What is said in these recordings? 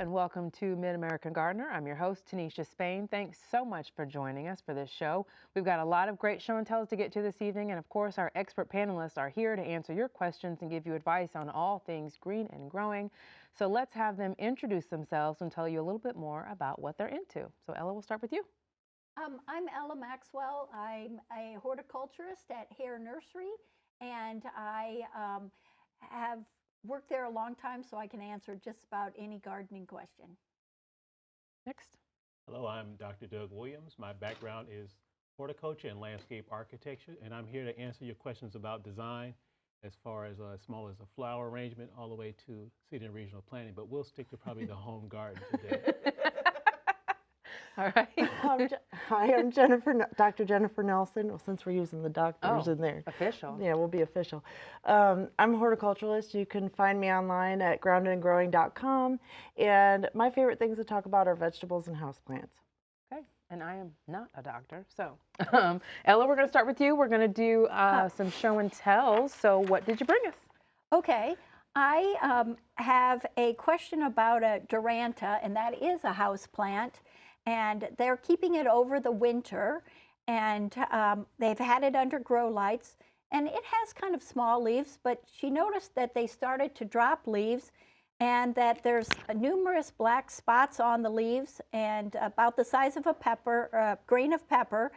and welcome to Mid-American Gardener. I'm your host, Tinisha Spain. Thanks so much for joining us for this show. We've got a lot of great show and tells to get to this evening, and of course, our expert panelists are here to answer your questions and give you advice on all things green and growing. So let's have them introduce themselves and tell you a little bit more about what they're into. So Ella, we'll start with you. I'm Ella Maxwell. I'm a horticulturist at Hare Nursery, and I have worked there a long time, so I can answer just about any gardening question. Next. Hello, I'm Dr. Doug Williams. My background is horticulture and landscape architecture, and I'm here to answer your questions about design as far as small as a flower arrangement all the way to seed and regional planting, but we'll stick to probably the home garden today. All right. Hi, I'm Dr. Jennifer Nelson. Well, since we're using the doctors in there. Official. Yeah, we'll be official. I'm a horticulturalist. You can find me online at groundedandgrowing.com. And my favorite things to talk about are vegetables and houseplants. Okay, and I am not a doctor. So, Ella, we're going to start with you. We're going to do some show and tells. So what did you bring us? Okay, I have a question about a Duranta, and that is a house plant. And they're keeping it over the winter, and they've had it under grow lights, and it has kind of small leaves, but she noticed that they started to drop leaves and that there's numerous black spots on the leaves and about the size of a pepper, grain of pepper,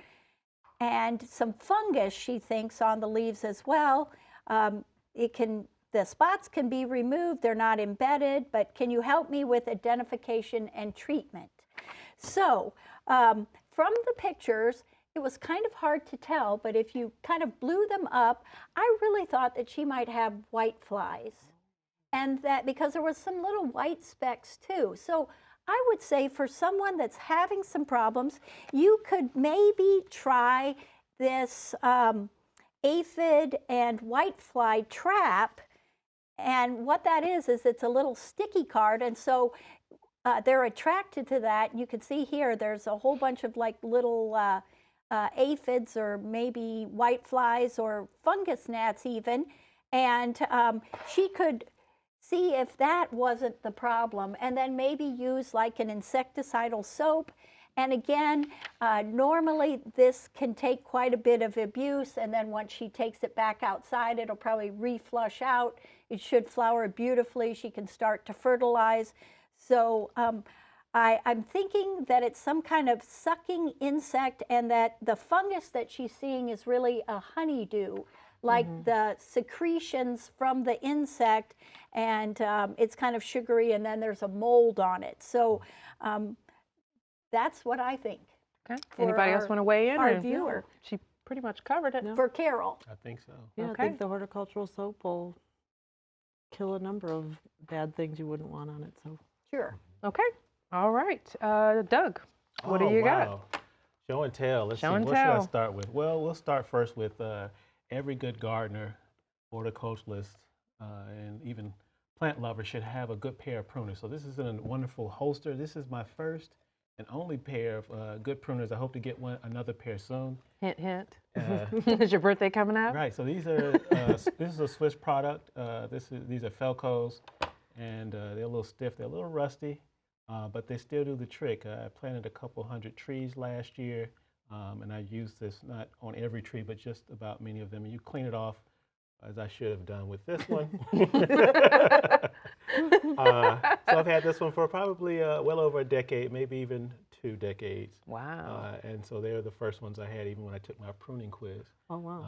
and some fungus, she thinks, on the leaves as well. The spots can be removed, they're not embedded, but can you help me with identification and treatment? So from the pictures, it was kind of hard to tell, but if you kind of blew them up, I really thought that she might have white flies. And that because there was some little white specks too. So I would say for someone that's having some problems, you could maybe try this aphid and whitefly trap. And what that is it's a little sticky card. And so they're attracted to that. You can see here, there's a whole bunch of like little aphids or maybe whiteflies or fungus gnats even. And she could see if that wasn't the problem and then maybe use like an insecticidal soap. And again, normally this can take quite a bit of abuse, and then once she takes it back outside, it'll probably reflush out. It should flower beautifully. She can start to fertilize. So I'm thinking that it's some kind of sucking insect, and that the fungus that she's seeing is really a honeydew, like the secretions from the insect, and it's kind of sugary, and then there's a mold on it. So that's what I think. Okay. Anybody else want to weigh in? Our viewer. She pretty much covered it. No. For Carol. I think so. Yeah, Okay. I think the horticultural soap will kill a number of bad things you wouldn't want on it. So. Sure. Okay. All right. Doug, what do you got? Show and tell. Let's see. What should I start with? Well, we'll start first with every good gardener, horticulturalist, and even plant lover should have a good pair of pruners. So this is a wonderful holster. This is my first and only pair of good pruners. I hope to get another pair soon. Hint, hint. Is your birthday coming up? Right. So these are this is a Swiss product. These are Felco's, and they're a little stiff. They're a little rusty, but they still do the trick. I planted a couple hundred trees last year, and I used this not on every tree, but just about many of them. And you clean it off, as I should have done with this one. So I've had this one for probably well over a decade, maybe even 2 decades. Wow. And so they're the first ones I had even when I took my pruning quiz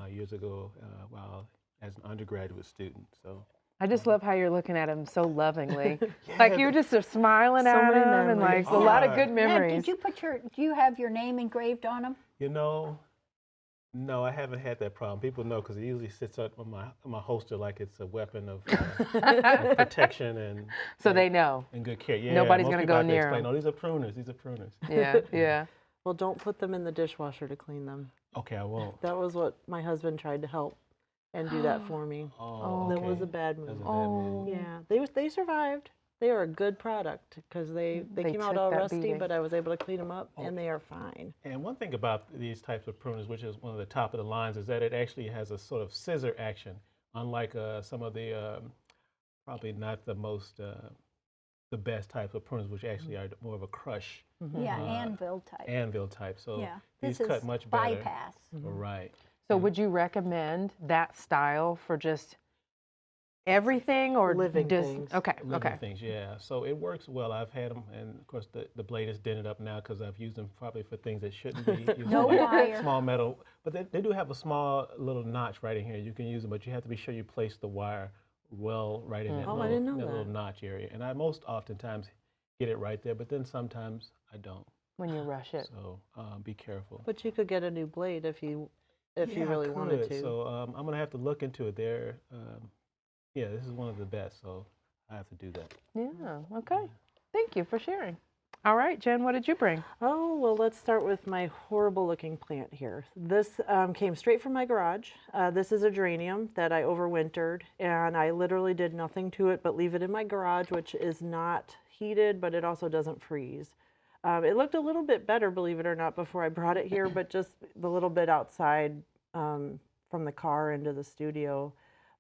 years ago while as an undergraduate student. So I just love how you're looking at him so lovingly. Like you just are smiling at him and like a lot of good memories. Did you do you have your name engraved on them? You know, no, I haven't had that problem. People know because it usually sits up on my holster like it's a weapon of protection and so they know. And good care. Yeah, nobody's going to go near them. No, these are pruners. These are pruners. Yeah, yeah. Well, don't put them in the dishwasher to clean them. Okay, I won't. That was what my husband tried to help and do that for me. Oh, That was a bad move. That was a bad move. Yeah, they survived. They are a good product because they came out all rusty, beating. But I was able to clean them up, and they are fine. And one thing about these types of pruners, which is one of the top of the lines, is that it actually has a sort of scissor action, unlike some of the probably not the most the best types of pruners, which actually are more of a crush Yeah, anvil type. anvil type. So Yeah, these this cut is much better. bypass. Right. So would you recommend that style for just everything or Living does things. okay, Living okay. things, yeah. So it works well. I've had them, and of course the blade is dented up now because I've used them probably for things that shouldn't be used. No like wire. small metal, but they do have a small little notch right in here. You can use them, but you have to be sure you place the wire well right in that, Oh, I didn't know little that. notch area. And I most oftentimes get it right there, but then sometimes I don't. When you rush it. So be careful. But you could get a new blade if you Yeah, I really wanted could. to. So I'm gonna have to look into it. There, yeah, this is one of the best. So I have to do that. Yeah, okay. Thank you for sharing. All right, Jen, what did you bring? Oh, well, let's start with my horrible looking plant here. This came straight from my garage. This is a geranium that I overwintered, and I literally did nothing to it but leave it in my garage, which is not heated, but it also doesn't freeze. It looked a little bit better, believe it or not, before I brought it here, but just the little bit outside from the car into the studio,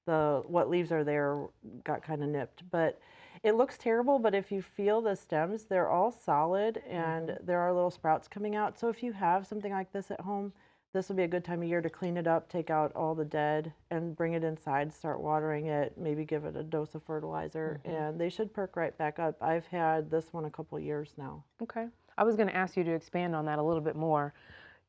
what leaves are there got kind of nipped. But it looks terrible, but if you feel the stems, they're all solid and there are little sprouts coming out. So if you have something like this at home, this will be a good time of year to clean it up, take out all the dead, and bring it inside, start watering it, maybe give it a dose of fertilizer, and they should perk right back up. I've had this one a couple years now. Okay. I was going to ask you to expand on that a little bit more.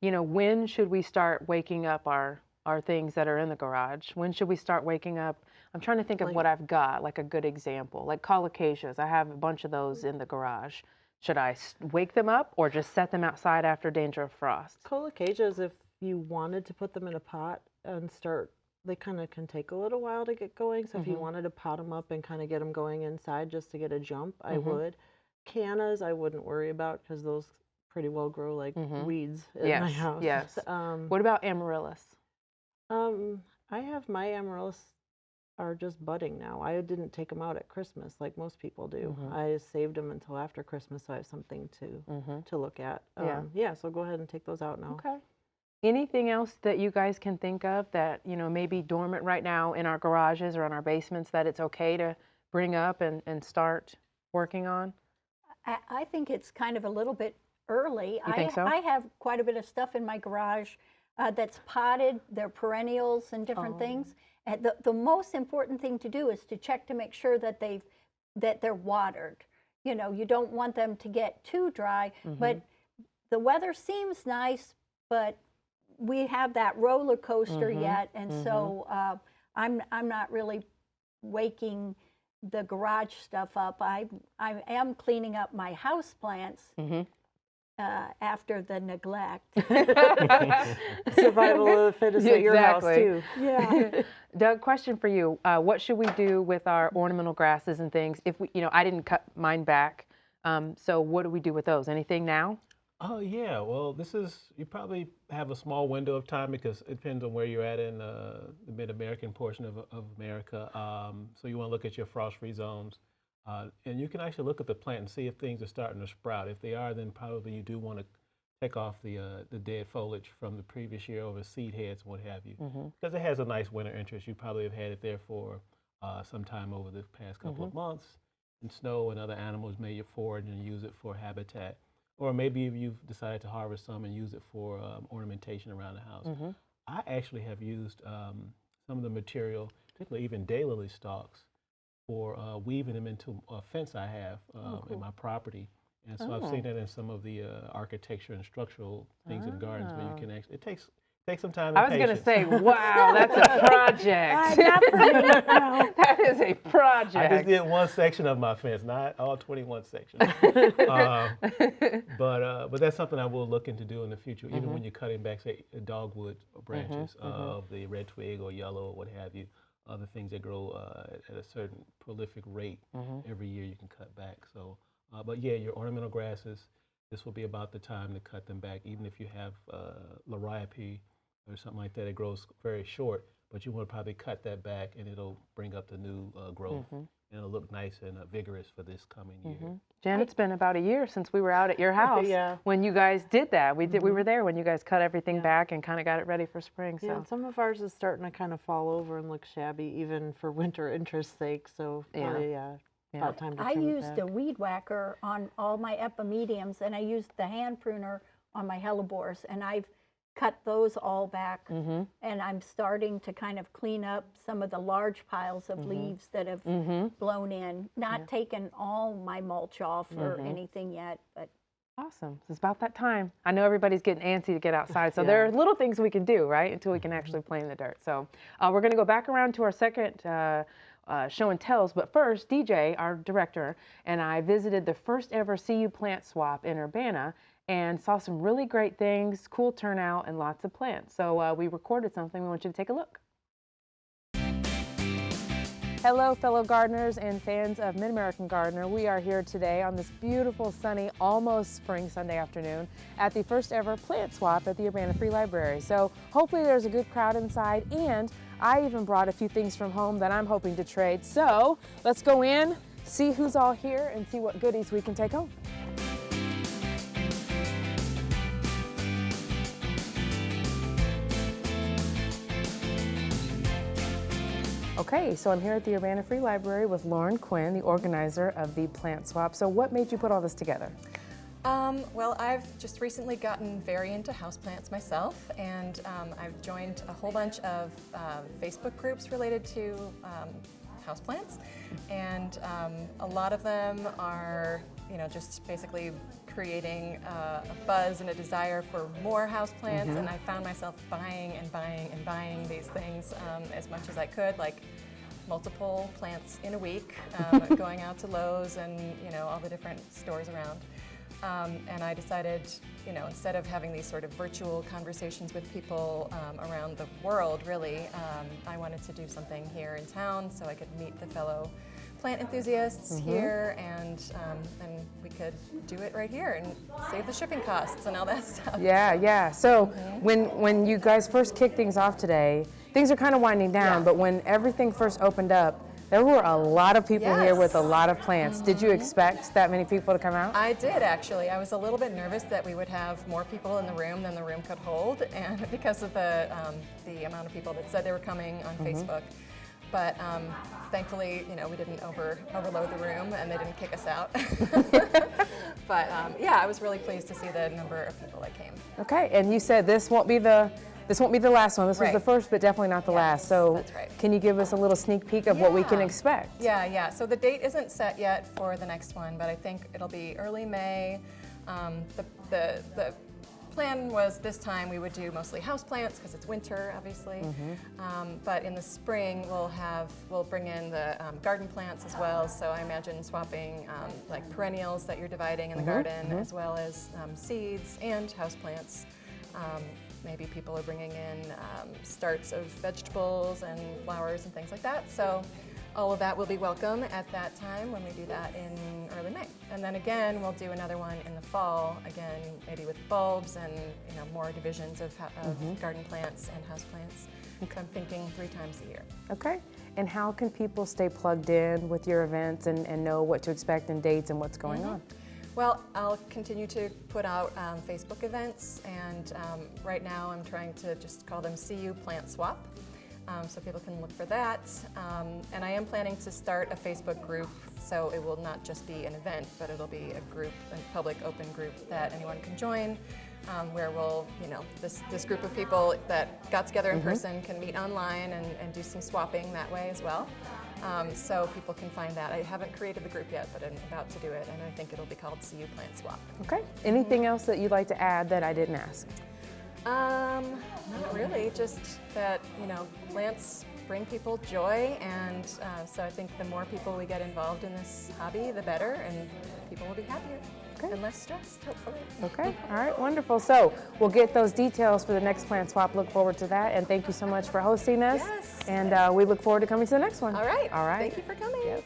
You know, when should we start waking up our things that are in the garage? When should we start waking up? I'm trying to think of what I've got, like a good example. Like colocaceas, I have a bunch of those in the garage. Should I wake them up or just set them outside after danger of frost? Colocaceas, if you wanted to put them in a pot and start, they kind of can take a little while to get going. So if you wanted to pot them up and kind of get them going inside just to get a jump, I would. Cannas, I wouldn't worry about because those pretty well grow like weeds in my house. Yes. What about amaryllis? I have my amaryllis are just budding now. I didn't take them out at Christmas like most people do. I saved them until after Christmas, so I have something to look at. Yeah, so go ahead and take those out now. Okay. Anything else that you guys can think of that, you know, may be dormant right now in our garages or in our basements that it's okay to bring up and start working on? I think it's kind of a little bit early. You think so? I have quite a bit of stuff in my garage that's potted. They're perennials and different things. And the most important thing to do is to check to make sure that they're watered. You know, you don't want them to get too dry. But the weather seems nice, but we have that roller coaster yet, and so I'm not really waking the garage stuff up. I am cleaning up my house plants after the neglect. Survival of the fittest at your house too. Yeah. Doug, question for you. What should we do with our ornamental grasses and things? If we, you know, I didn't cut mine back. So what do we do with those? Anything now? Oh yeah, well you probably have a small window of time because it depends on where you're at in the mid-American portion of America. So you want to look at your frost-free zones. And you can actually look at the plant and see if things are starting to sprout. If they are, then probably you do want to take off the dead foliage from the previous year over seed heads and what have you. Because it has a nice winter interest. You probably have had it there for some time over the past couple of months. And snow and other animals may forage and use it for habitat. Or maybe if you've decided to harvest some and use it for ornamentation around the house. I actually have used some of the material, particularly even daylily stalks, for weaving them into a fence I have in my property. And so I've seen that in some of the architecture and structural things in gardens where you can actually, it takes some time and I was going to patience. say, wow, that's a project. Not for me, no. That is a project. I just did one section of my fence, not all 21 sections. But that's something I will look into do in the future, even when you're cutting back, say, dogwood branches of the red twig or yellow or what have you, other things that grow at a certain prolific rate every year you can cut back. So, but yeah, your ornamental grasses, this will be about the time to cut them back, even if you have liriope or something like that. It grows very short, but you want to probably cut that back and it'll bring up the new growth. And it'll look nice and vigorous for this coming year. Jen, it's been about a year since we were out at your house when you guys did that. We were there when you guys cut everything back and kind of got it ready for spring. So. Yeah, and some of ours is starting to kind of fall over and look shabby, even for winter interest's sake. So probably, about time to I trim it used back. a weed whacker on all my epimediums, and I used the hand pruner on my hellebores, and I've cut those all back, and I'm starting to kind of clean up some of the large piles of leaves that have blown in. Not taken all my mulch off or anything yet, but Awesome. It's about that time. I know everybody's getting antsy to get outside, so there are little things we can do, right, until we can actually play in the dirt. So we're going to go back around to our second show and tells, but first, DJ, our director, and I visited the first ever CU plant swap in Urbana and saw some really great things, cool turnout, and lots of plants. So we recorded something. We want you to take a look. Hello, fellow gardeners and fans of Mid-American Gardener. We are here today on this beautiful, sunny, almost spring Sunday afternoon at the first ever plant swap at the Urbana Free Library. So hopefully there's a good crowd inside, and I even brought a few things from home that I'm hoping to trade. So let's go in, see who's all here, and see what goodies we can take home. Okay, so I'm here at the Urbana Free Library with Lauren Quinn, the organizer of the plant swap. So what made you put all this together? Well, I've just recently gotten very into houseplants myself, and I've joined a whole bunch of Facebook groups related to houseplants, and a lot of them are, just basically creating a buzz and a desire for more houseplants, and I found myself buying and buying and buying these things as much as I could, like multiple plants in a week, going out to Lowe's and all the different stores around. And I decided, instead of having these sort of virtual conversations with people around the world, really, I wanted to do something here in town so I could meet the fellow plant enthusiasts here, and we could do it right here and save the shipping costs and all that stuff. Yeah. So when you guys first kicked things off today, things are kind of winding down, but when everything first opened up, there were a lot of people here with a lot of plants. Did you expect that many people to come out? I did, actually. I was a little bit nervous that we would have more people in the room than the room could hold, and because of the amount of people that said they were coming on Facebook. But thankfully, we didn't overload the room, and they didn't kick us out. But yeah, I was really pleased to see the number of people that came. Okay, and you said this won't be the last one. This was the first, but definitely not the last. So that's right. Can you give us a little sneak peek of what we can expect? Yeah. So the date isn't set yet for the next one, but I think it'll be early May. The plan was this time we would do mostly houseplants because it's winter, obviously. But in the spring we'll bring in the garden plants as well. So I imagine swapping like perennials that you're dividing in the garden, as well as seeds and houseplants. Maybe people are bringing in starts of vegetables and flowers and things like that. So all of that will be welcome at that time when we do that in early May. And then again, we'll do another one in the fall, again, maybe with bulbs and more divisions of garden plants and house plants. So I'm thinking 3 times a year. Okay. And how can people stay plugged in with your events and know what to expect and dates and what's going on? Well, I'll continue to put out Facebook events, and right now I'm trying to just call them CU Plant Swap, so people can look for that. And I am planning to start a Facebook group, so it will not just be an event, but it'll be a group, a public open group that anyone can join, where we'll, this group of people that got together in person can meet online and do some swapping that way as well. So people can find that. I haven't created the group yet, but I'm about to do it, and I think it'll be called CU Plant Swap. Okay. Anything else that you'd like to add that I didn't ask? Not really, just that, plants bring people joy, and so I think the more people we get involved in this hobby, the better, and people will be happier. And less stressed, hopefully. Okay, all right, wonderful. So we'll get those details for the next plant swap. Look forward to that, and thank you so much for hosting us. Yes. And we look forward to coming to the next one. All right. All right. Thank you for coming. Yes.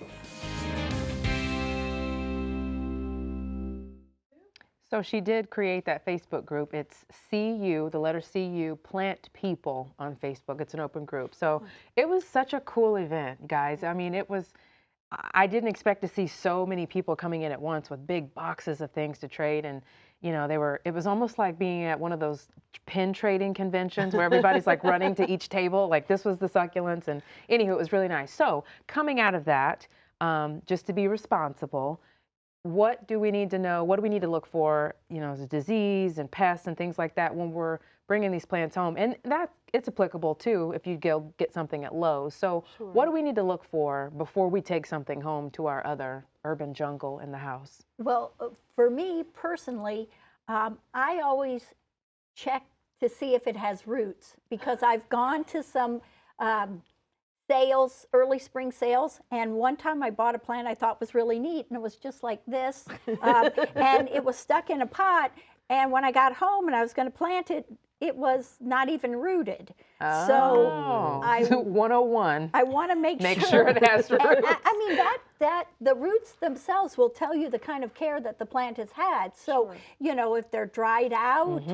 So she did create that Facebook group. It's CU, the letter CU, Plant People on Facebook. It's an open group. So it was such a cool event, guys. I mean, I didn't expect to see so many people coming in at once with big boxes of things to trade, and it was almost like being at one of those pin trading conventions where everybody's like running to each table. Like, this was the succulents, and anywho, it was really nice. So coming out of that, just to be responsible. What do we need to know? What do we need to look for, as a disease and pests and things like that when we're bringing these plants home? And that it's applicable too if you go get something at Lowe's. So what do we need to look for before we take something home to our other urban jungle in the house? Well, for me personally, I always check to see if it has roots, because I've gone to some sales, early spring sales, and one time I bought a plant I thought was really neat, and it was just like this, and it was stuck in a pot, and when I got home and I was going to plant it, it was not even rooted. Oh, so I 101. I want to make sure it has roots. I mean, that the roots themselves will tell you the kind of care that the plant has had. So, if they're dried out,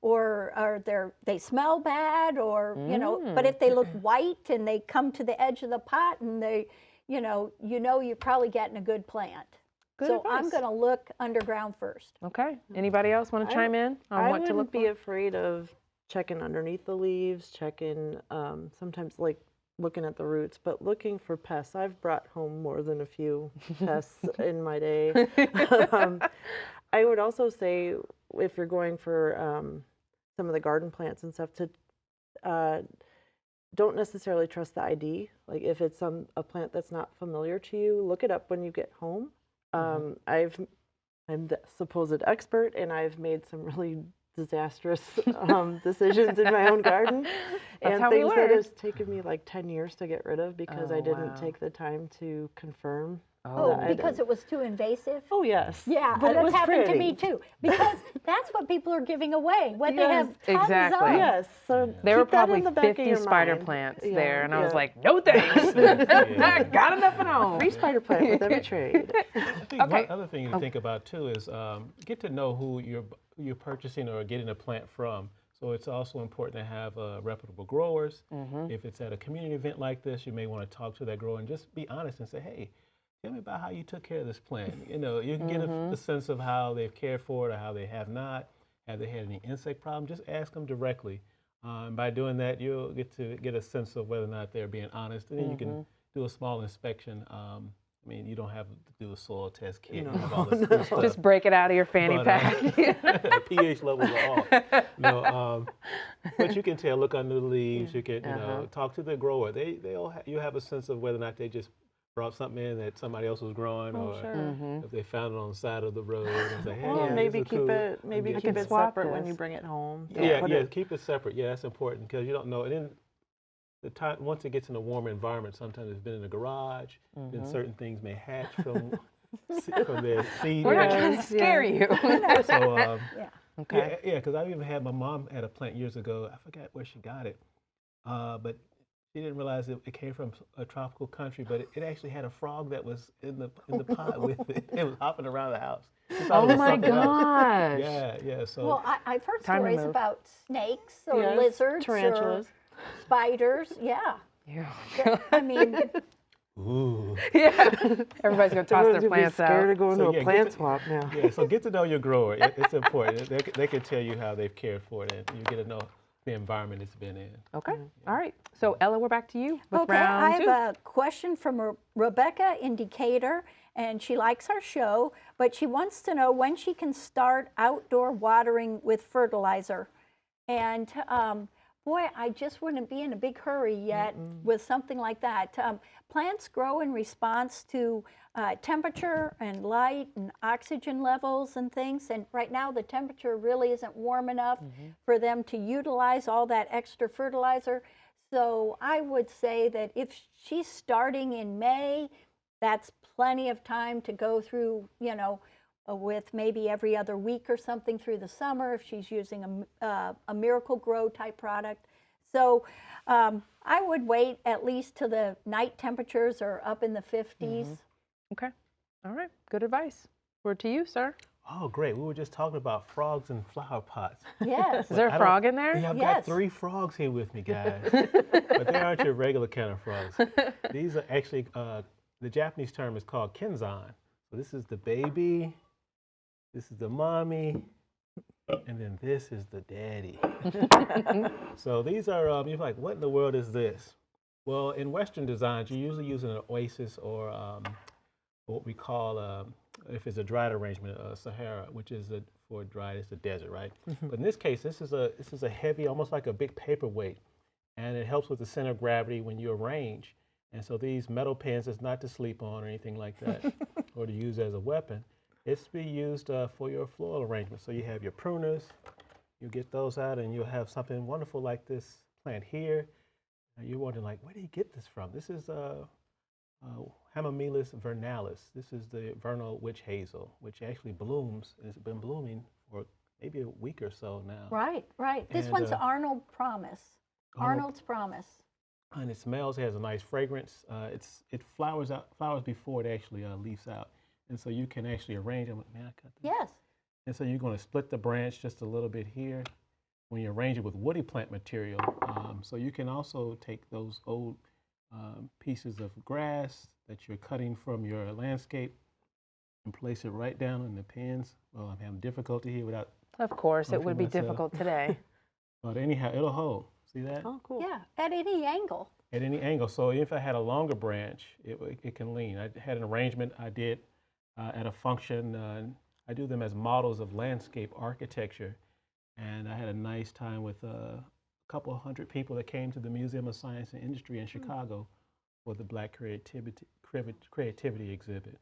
or they smell bad, or but if they look white and they come to the edge of the pot and they, you're probably getting a good plant. Good so advice. I'm going to look underground first. Okay. Anybody else want to chime in on I what to look wouldn't be for? afraid of checking underneath the leaves, checking sometimes like looking at the roots, but looking for pests. I've brought home more than a few pests in my day. I would also say if you're going for some of the garden plants and stuff, to don't necessarily trust the ID. Like if it's a plant that's not familiar to you, look it up when you get home. I'm the supposed expert, and I've made some really disastrous decisions in my own garden, and things that has taken me like 10 years to get rid of because I didn't take the time to confirm. Because it was too invasive? Oh, yes. Yeah, but that's happened to me too. Because that's what people are giving away. What they have tons exactly. of. Yes. So There were keep that probably in the back of 50 your spider mind. plants Yeah, there, and I was yeah. like, no thanks. Got enough at home. Free spider plant with every trade. I think one other thing to think about too is get to know who you're purchasing or getting a plant from. So it's also important to have reputable growers. If it's at a community event like this, you may want to talk to that grower and just be honest and say, hey, tell me about how you took care of this plant. You can get a sense of how they've cared for it or how they have not. Have they had any insect problem? Just ask them directly. By doing that, you'll get a sense of whether or not they're being honest, and then you can do a small inspection. I mean, you don't have to do a soil test kit. And have all this cool stuff. Just break it out of your fanny pack. pH levels are off. But you can tell. Look under the leaves. You can talk to the grower. You have a sense of whether or not they just brought something in that somebody else was growing, or if they found it on the side of the road and say, hey, Well, maybe this is keep cool. it keep it swap separate when this. you bring it home. Keep it separate. Yeah, that's important because you don't know. And then the time once it gets in a warmer environment, sometimes it's been in a garage. Then certain things may hatch from their seed. We're not trying to scare you. So Okay. yeah, because I even had my mom had a plant years ago. I forgot where she got it, but she didn't realize it came from a tropical country. But it actually had a frog that was in the pot with it. It was hopping around the house. Oh my gosh. Yeah. So Well, I've heard Time to stories move. about snakes or Yes, lizards tarantulas. or spiders. Yeah. Yeah. I mean, ooh. Yeah. Everybody's going to toss their Everyone's gonna be plants scared out. of going So, to yeah, a plant get to- swap now. Yeah, so get to know your grower. It's important. They can tell you how they've cared for it, and you get to know the environment it's been in. Okay. All right. So Ella, we're back to you with okay, round I two. have a question from Rebecca in Decatur, and she likes our show, but she wants to know when she can start outdoor watering with fertilizer. And boy, I just wouldn't be in a big hurry yet with something like that. Plants grow in response to temperature and light and oxygen levels and things. And right now the temperature really isn't warm enough for them to utilize all that extra fertilizer. So I would say that if she's starting in May, that's plenty of time to go through, with maybe every other week or something through the summer if she's using a Miracle Grow type product. So I would wait at least till the night temperatures are up in the 50s. Okay. All right. Good advice. Word to you, sir. Oh, great. We were just talking about frogs and flower pots. Yes. Is there a frog in there? Yeah, I've Yes. got 3 frogs here with me, guys. But they aren't your regular kind of frogs. These are actually, the Japanese term is called kenzan. So this is the baby, this is the mommy, and then this is the daddy. So these are, you're like, what in the world is this? Well, in Western designs, you usually use an oasis or what we call, if it's a dried arrangement, Sahara, which is for dried, it's a desert, right? But in this case, this is a heavy, almost like a big paperweight, and it helps with the center of gravity when you arrange. And so these metal pins is not to sleep on or anything like that, or to use as a weapon. It's to be used for your floral arrangement. So you have your pruners, you get those out, and you'll have something wonderful like this plant here. And you're wondering, like, where did he get this from? This is Hamamelis vernalis. This is the vernal witch hazel, which actually blooms. It's been blooming for maybe a week or so now. Right, right. This one's Arnold's Promise. And it smells. It has a nice fragrance. It flowers before it actually leaves out, and so you can actually arrange them. Man, I cut this. Yes. And so you're going to split the branch just a little bit here when you arrange it with woody plant material. So you can also take those old pieces of grass that you're cutting from your landscape and place it right down in the pins. Well, I'm having difficulty here without. Of course, it would be myself. difficult today. But anyhow, it'll hold. See that? Oh, cool. Yeah, at any angle. At any angle. So if I had a longer branch, it can lean. I had an arrangement I did at a function. I do them as models of landscape architecture. And I had a nice time with a couple hundred people that came to the Museum of Science and Industry in Chicago for the Black Creativity exhibit.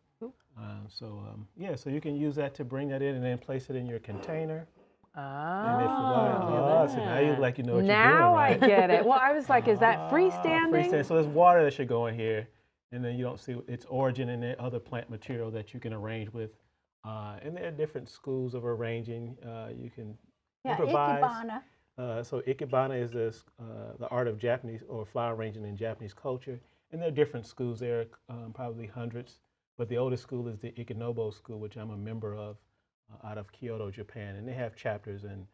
Yeah, so you can use that to bring that in and then place it in your container. Oh, So now you like you know what now you're doing, right? I get it. Well, I was like, is that freestanding? Freestanding. So there's water that should go in here, and then you don't see its origin in the other plant material that you can arrange with. And there are different schools of arranging. You can improvise. Ikebana. So ikebana is the art of Japanese or flower arranging in Japanese culture, and there are different schools. There are probably hundreds, but the oldest school is the Ikenobo school, which I'm a member of, out of Kyoto, Japan, and they have chapters in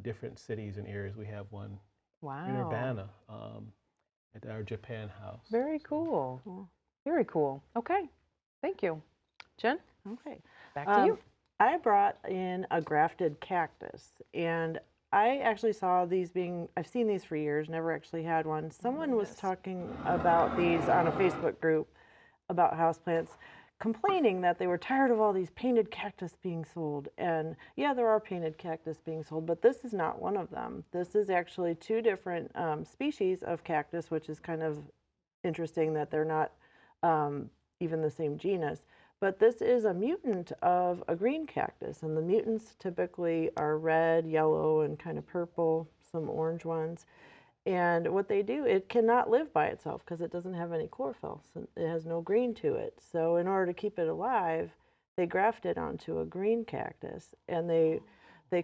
different cities and areas. We have one in Urbana at our Japan house. Very cool. Very cool. Okay, thank you. Jen? Okay. Back to you. I brought in a grafted cactus, and I actually saw these I've seen these for years, never actually had one. Someone was talking about these on a Facebook group about houseplants, complaining that they were tired of all these painted cactus being sold. And yeah, there are painted cactus being sold, but this is not one of them. This is actually two different species of cactus, which is kind of interesting that they're not even the same genus. But this is a mutant of a green cactus, and the mutants typically are red, yellow, and kind of purple, some orange ones. And what they do, it cannot live by itself because it doesn't have any chlorophyll. So it has no green to it. So in order to keep it alive, they graft it onto a green cactus, and they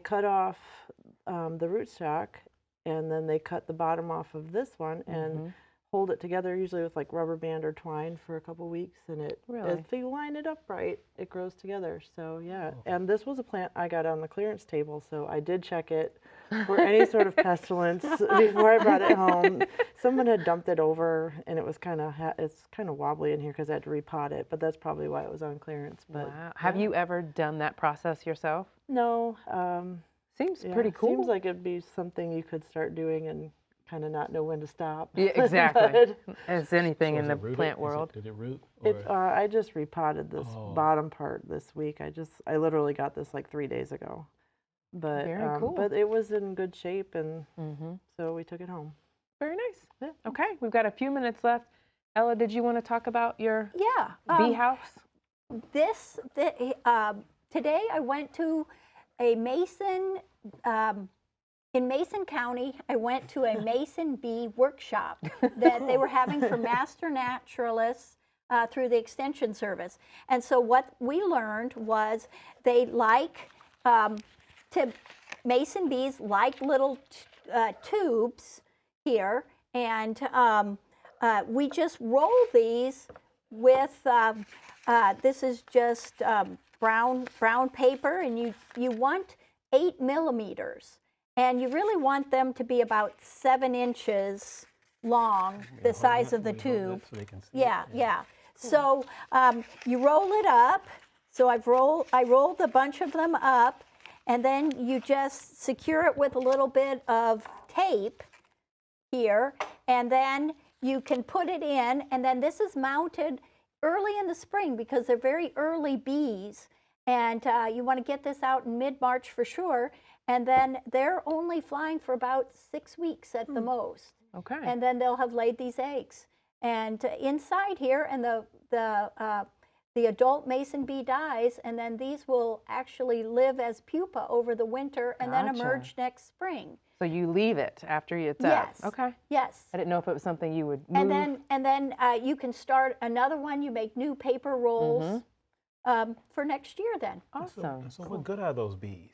cut off the rootstock, and then they cut the bottom off of this one and hold it together, usually with like rubber band or twine, for a couple weeks, and if you line it up right, it grows together. So yeah, and this was a plant I got on the clearance table, so I did check it for any sort of pestilence before I brought it home. Someone had dumped it over, and it was it's kind of wobbly in here because I had to repot it, but that's probably why it was on clearance. But wow. Have you ever done that process yourself? No. Seems pretty cool. Seems like it'd be something you could start doing and kind of not know when to stop. Yeah, exactly. As anything in the rooted? plant world. Did it root? I just repotted this bottom part this week. I literally got this like 3 days ago. But very cool. But it was in good shape, and so we took it home. Very nice. Yeah. Okay, we've got a few minutes left. Ella, did you want to talk about your bee house? Today I went to a Mason. In Mason County, I went to a Mason bee workshop that they were having for master naturalists through the Extension Service. And so what we learned was they Mason bees like little tubes here, and we just roll these with, this is just brown paper, and you want 8 millimeters. And you really want them to be about 7 inches long, the size of the tube. So they can see Yeah. So you roll it up. So I rolled a bunch of them up, and then you just secure it with a little bit of tape here, and then you can put it in, and then this is mounted early in the spring because they're very early bees. And you want to get this out in mid-March for sure. And then they're only flying for about 6 weeks at the most. Okay. And then they'll have laid these eggs. And inside here, and the adult mason bee dies, and then these will actually live as pupa over the winter and then Gotcha. emerge next spring. So you leave it after it's Yes. up. Okay. Yes. I didn't know if it was something you would move. And then you can start another one. You make new paper rolls for next year then. Awesome. So what good are those bees?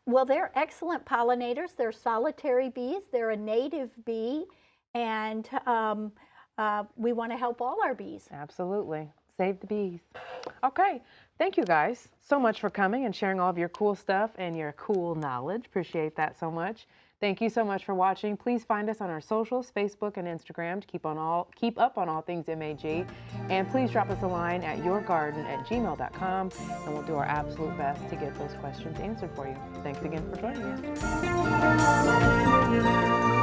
Well, they're excellent pollinators. They're solitary bees. They're a native bee. And we want to help all our bees. Absolutely. Save the bees. Okay. Thank you guys so much for coming and sharing all of your cool stuff and your cool knowledge. Appreciate that so much. Thank you so much for watching. Please find us on our socials, Facebook and Instagram, to keep up on all things MAG. And please drop us a line at yourgarden@gmail.com, and we'll do our absolute best to get those questions answered for you. Thanks again for joining us.